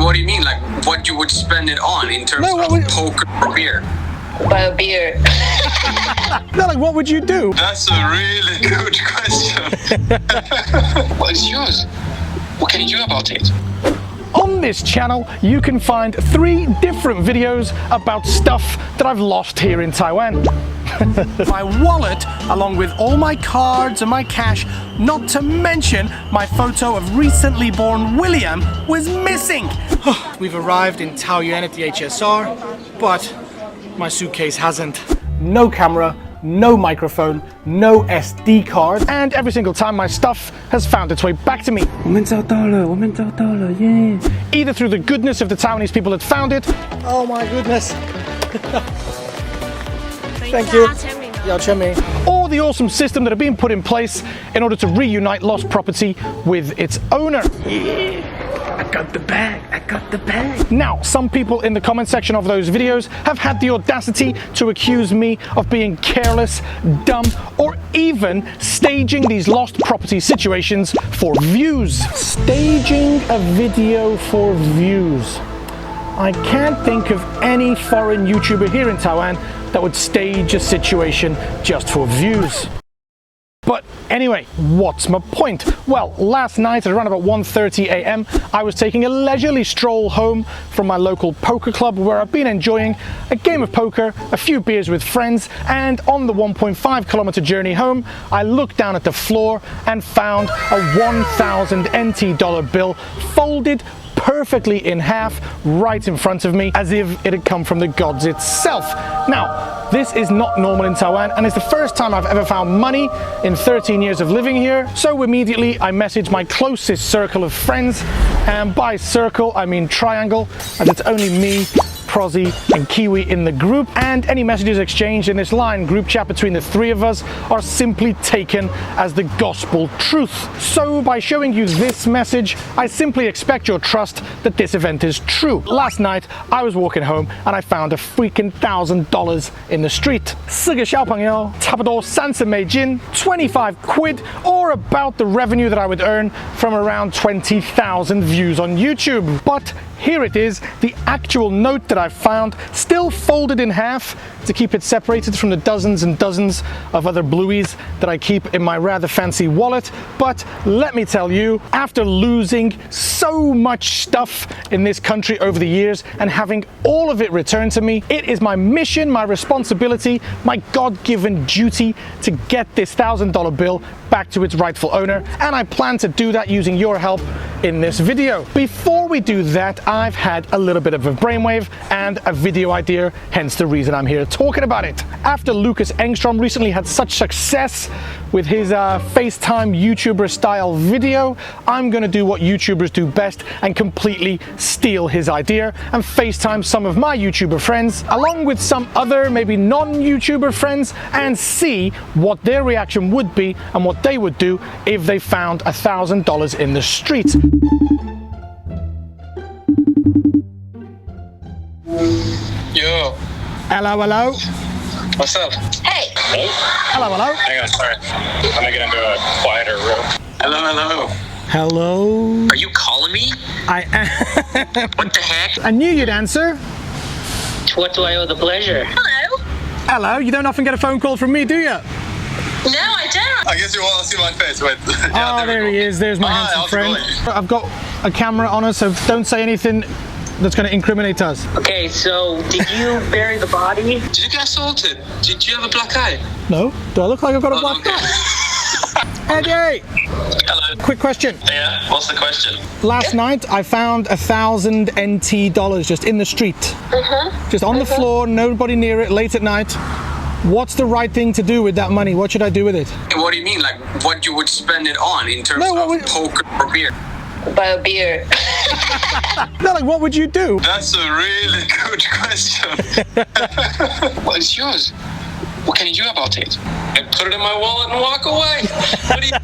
What do you mean? Like, what you would spend it on in terms of poker or beer? Buy a beer. No, like, what would you do? That's a really good question. Well, it's yours. What can you do about it? On this channel, you can find 3 different videos about stuff that I've lost here in Taiwan. My wallet, along with all my cards and my cash, not to mention my photo of recently born William, was missing. We've arrived in Taoyuan at the HSR, but my suitcase hasn't. No camera, no microphone, no SD card, and every single time my stuff has found its way back to me. 我们找到了，我们找到了, yeah. Either through the goodness of the Taiwanese people that found it. Oh my goodness. Thank you. Or the awesome system that are being put in place in order to reunite lost property with its owner. Yeah. I got the bag, I got the bag. Now, some people in the comment section of those videos have had the audacity to accuse me of being careless, dumb, or even staging these lost property situations for views. Staging a video for views. I can't think of any foreign YouTuber here in Taiwan that would stage a situation just for views. But anyway, what's my point? Well, last night at around about 1:30 a.m. I was taking a leisurely stroll home from my local poker club where I've been enjoying a game of poker, a few beers with friends, and on the 1.5 kilometer journey home, I looked down at the floor and found a 1,000 NT dollar bill folded perfectly in half right in front of me, as if it had come from the gods itself. Now, this is not normal in Taiwan, and it's the first time I've ever found money in 13 years of living here. So immediately I messaged my closest circle of friends, and by circle I mean triangle, as it's only me, Prozzy and Kiwi in the group, and any messages exchanged in this line group chat between the 3 of us are simply taken as the gospel truth. So by showing you this message, I simply expect your trust that this event is true. Last night I was walking home and I found a freaking $1,000 in the street. 4个小朋友，差不多30美金, 25 quid, or about the revenue that I would earn from around 20,000 views on YouTube. But here it is, the actual note that I've found, still folded in half to keep it separated from the dozens and dozens of other blueies that I keep in my rather fancy wallet. But let me tell you, after losing so much stuff in this country over the years and having all of it returned to me, it is my mission, my responsibility, my God-given duty to get this $1,000 bill back to its rightful owner, and I plan to do that using your help in this video. Before we do that, I've had a little bit of a brainwave and a video idea, hence the reason I'm here talking about it. After Lucas Engstrom recently had such success with his FaceTime YouTuber style video, I'm gonna do what YouTubers do best and completely steal his idea and FaceTime some of my YouTuber friends along with some other maybe non-YouTuber friends and see what their reaction would be and what they would do if they found $1,000 in the street. Yo. Hello, hello. What's up? Hey. Hello, hello. Hang on, sorry. I'm gonna get into a quieter room. Hello, hello. Hello. Are you calling me? I am. What the heck? I knew you'd answer. What do I owe the pleasure? Hello. Hello. You don't often get a phone call from me, do you? No, I don't. I guess you want to see my face. Wait. Oh, there he is. There's my handsome friend. I've got a camera on us, so don't say anything that's going to incriminate us. Okay, so did you bury the body? Did you get assaulted? Did you have a black eye? No. Do I look like I've got a black eye? Eddie! Hello. Quick question. Yeah, what's the question? Last night I found 1,000 NT dollars just in the street. Just on the floor, nobody near it, late at night. What's the right thing to do with that money? What should I do with it? What do you mean? Like, what you would spend it on in terms of poker or beer? Buy a beer. No, like, what would you do? That's a really good question. Well, it's yours. What can you do about it? I put it in my wallet and walk away. What do you...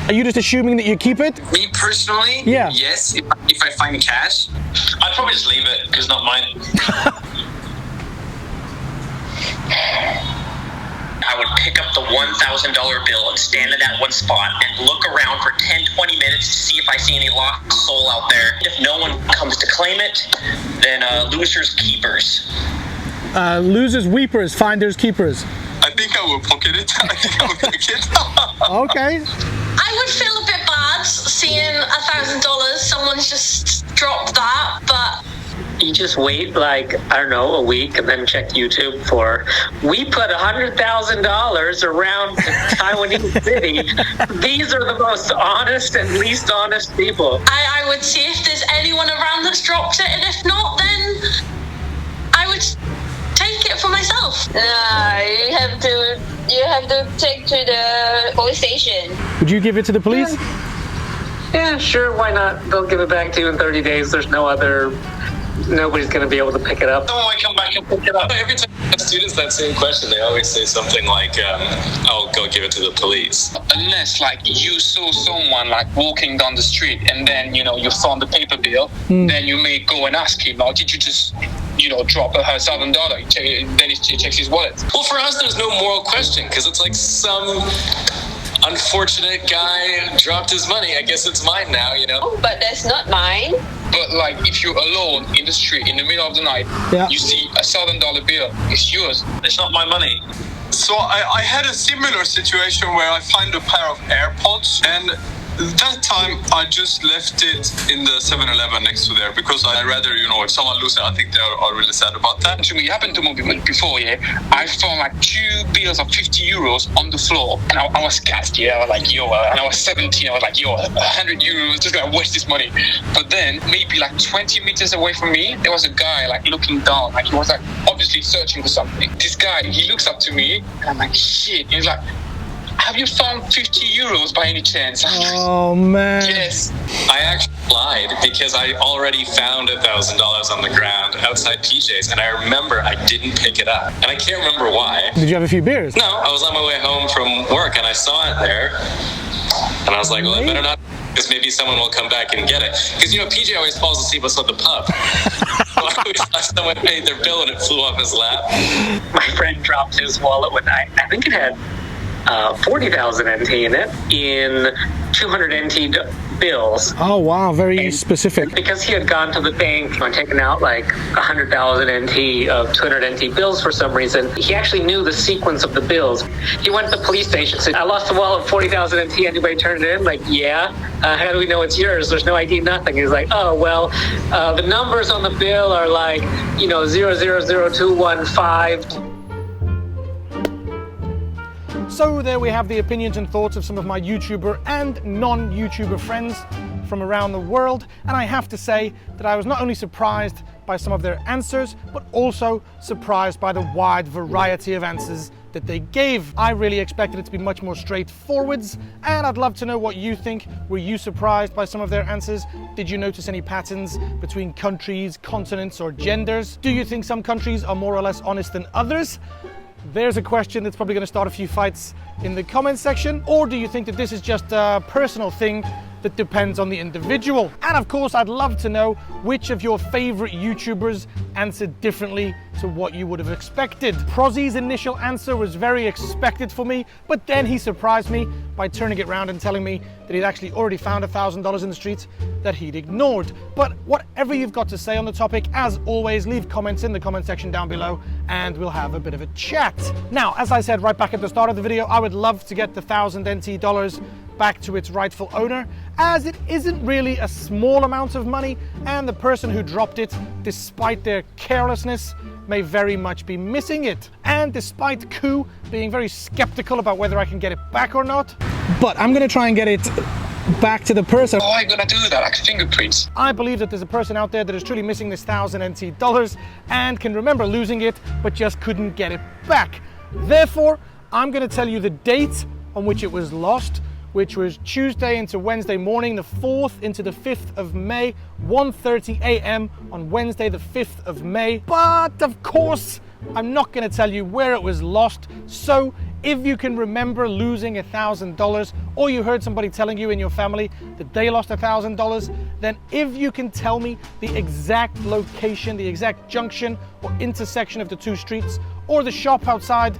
Are you just assuming that you keep it? Me personally? Yeah. Yes, if I find cash. I'd probably just leave it, because it's not mine. I would pick up the $1,000 bill and stand in that one spot and look around for 10-20 minutes to see if I see any lost soul out there. If no one comes to claim it, then losers keepers. Losers weepers, finders keepers. I think I will pocket it. I think I will take it. Okay. I would feel a bit bad seeing $1,000. Someone's just dropped that, but You just wait like, I don't know, a week and then check YouTube for, we put $100,000 around Taiwanese city. These are the most honest and least honest people. I would see if there's anyone around that's dropped it, and if not, then I would take it for myself. No, you have to take to the police station. Would you give it to the police? Yeah, sure, why not? They'll give it back to you in 30 days. There's nobody's going to be able to pick it up. Someone might come back and pick it up. Every time I ask students that same question, they always say something like, "I'll go give it to the police." Unless, like, you saw someone, like, walking down the street and then, you found the paper bill, then you may go and ask him, did you just, drop $1,000? Then he checks his wallet. Well, for us, there's no moral question because it's like some unfortunate guy dropped his money. I guess it's mine now, Oh, but that's not mine. But, like, if you're alone in the street in the middle of the night, you see $1,000 bill, it's yours. It's not my money. So I had a similar situation where I find a pair of AirPods, and that time I just left it in the 7-Eleven next to there because I'd rather, if someone loses it, I think they are really sad about that. To me, it happened to me before, I found like 2 bills of 50 euros on the floor, and I was gassed, I was like, and I was 17, I was like, 100 euros, just gonna waste this money. But then, maybe like 20 meters away from me, there was a guy like looking down, like he was like obviously searching for something. This guy, he looks up to me, and I'm like, shit, he's like, have you found 50 euros by any chance? Oh, man. Yes. I actually lied because I already found $1,000 on the ground outside PJ's, and I remember I didn't pick it up, and I can't remember why. Did you have a few beers? No, I was on my way home from work, and I saw it there, and I was like, well, I better not, because maybe someone will come back and get it. Because, PJ always falls asleep us at the pub. So I always thought someone paid their bill, and it flew off his lap. My friend dropped his wallet one night. I think it had 40,000 NT in it, in 200 NT bills. Oh, wow, very specific. Because he had gone to the bank and taken out like 100,000 NT of 200 NT bills for some reason, he actually knew the sequence of the bills. He went to the police station, said, I lost a wallet of 40,000 NT, anybody turned it in? Like, yeah. How do we know it's yours? There's no ID, nothing. He's like, oh, well, the numbers on the bill are like, 000215. So there we have the opinions and thoughts of some of my YouTuber and non-YouTuber friends from around the world, and I have to say that I was not only surprised by some of their answers, but also surprised by the wide variety of answers that they gave. I really expected it to be much more straightforwards, and I'd love to know what you think. Were you surprised by some of their answers? Did you notice any patterns between countries, continents, or genders? Do you think some countries are more or less honest than others? There's a question that's probably going to start a few fights in the comment section. Or do you think that this is just a personal thing that depends on the individual? And of course, I'd love to know which of your favorite YouTubers answered differently to what you would have expected. Prozzy's initial answer was very expected for me, but then he surprised me by turning it around and telling me that he'd actually already found $1,000 in the streets that he'd ignored. But whatever you've got to say on the topic, as always, leave comments in the comment section down below and we'll have a bit of a chat. Now, as I said right back at the start of the video, I would love to get the 1,000 NT dollars back to its rightful owner, as it isn't really a small amount of money, and the person who dropped it, despite their carelessness, may very much be missing it. And despite Ku being very skeptical about whether I can get it back or not, but I'm gonna try and get it back to the person. How are you gonna do that? Like fingerprints? I believe that there's a person out there that is truly missing this 1,000 NT dollars and can remember losing it, but just couldn't get it back. Therefore, I'm gonna tell you the date on which it was lost, which was Tuesday into Wednesday morning, the 4th into the 5th of May, 1:30 a.m. on Wednesday, the 5th of May. But of course, I'm not gonna tell you where it was lost. So if you can remember losing $1,000, or you heard somebody telling you in your family that they lost $1,000, then if you can tell me the exact location, the exact junction or intersection of the two streets, or the shop outside,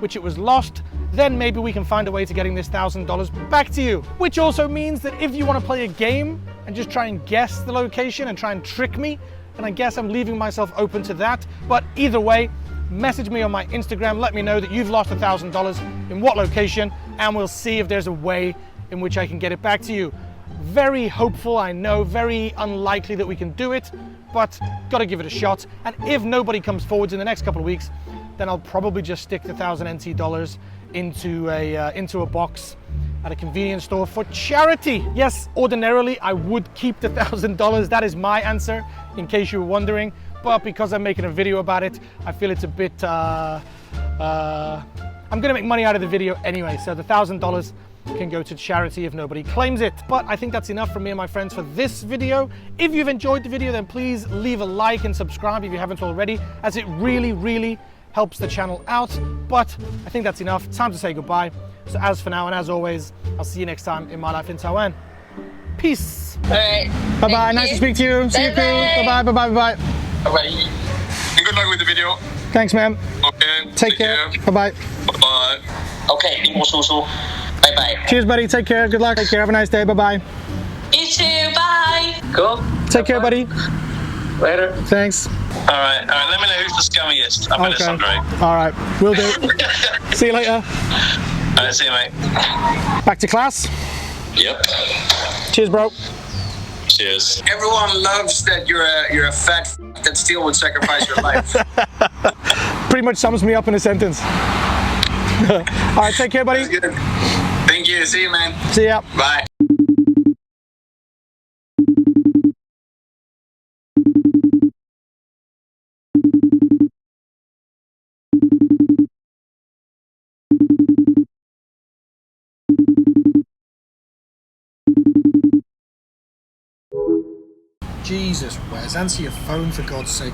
which it was lost, then maybe we can find a way to getting this $1,000 back to you. Which also means that if you want to play a game and just try and guess the location and try and trick me, then I guess I'm leaving myself open to that. But either way, message me on my Instagram, let me know that you've lost $1,000 in what location, and we'll see if there's a way in which I can get it back to you. Very hopeful, I know, very unlikely that we can do it, but gotta give it a shot. And if nobody comes forwards in the next couple of weeks, then I'll probably just stick the 1,000 NT dollars into a box at a convenience store for charity. Yes, ordinarily I would keep the $1,000. That is my answer, in case you were wondering. But because I'm making a video about it, I feel it's a bit, I'm gonna make money out of the video anyway, so the $1,000 can go to charity if nobody claims it. But I think that's enough from me and my friends for this video. If you've enjoyed the video, then please leave a like and subscribe if you haven't already, as it really, really helps the channel out. But I think that's enough. Time to say goodbye. So as for now, and as always, I'll see you next time in my life in Taiwan. Peace. All right. Bye-bye. Nice to speak to you. See you, cool. Bye-bye, bye-bye, bye-bye. Bye-bye. And good luck with the video. Thanks, man. Okay. Take care. Bye-bye. Bye-bye. Okay, bye bye. Cheers, buddy. Take care. Good luck. Take care. Have a nice day. Bye-bye. You too. Bye. Cool. Take care, buddy. Later. Thanks. All right. Let me know who's the scummiest. I'm Okay. Andre. All right. Will do. See you later. All right, see you, mate. Back to class. Yep. Cheers, bro. Cheers. Everyone loves that you're a fat f that still would sacrifice your life. Pretty much sums me up in a sentence. All right, take care, buddy. That's good. Thank you. See you, man. See ya. Bye. Jesus, Wes, answer your phone for God's sake.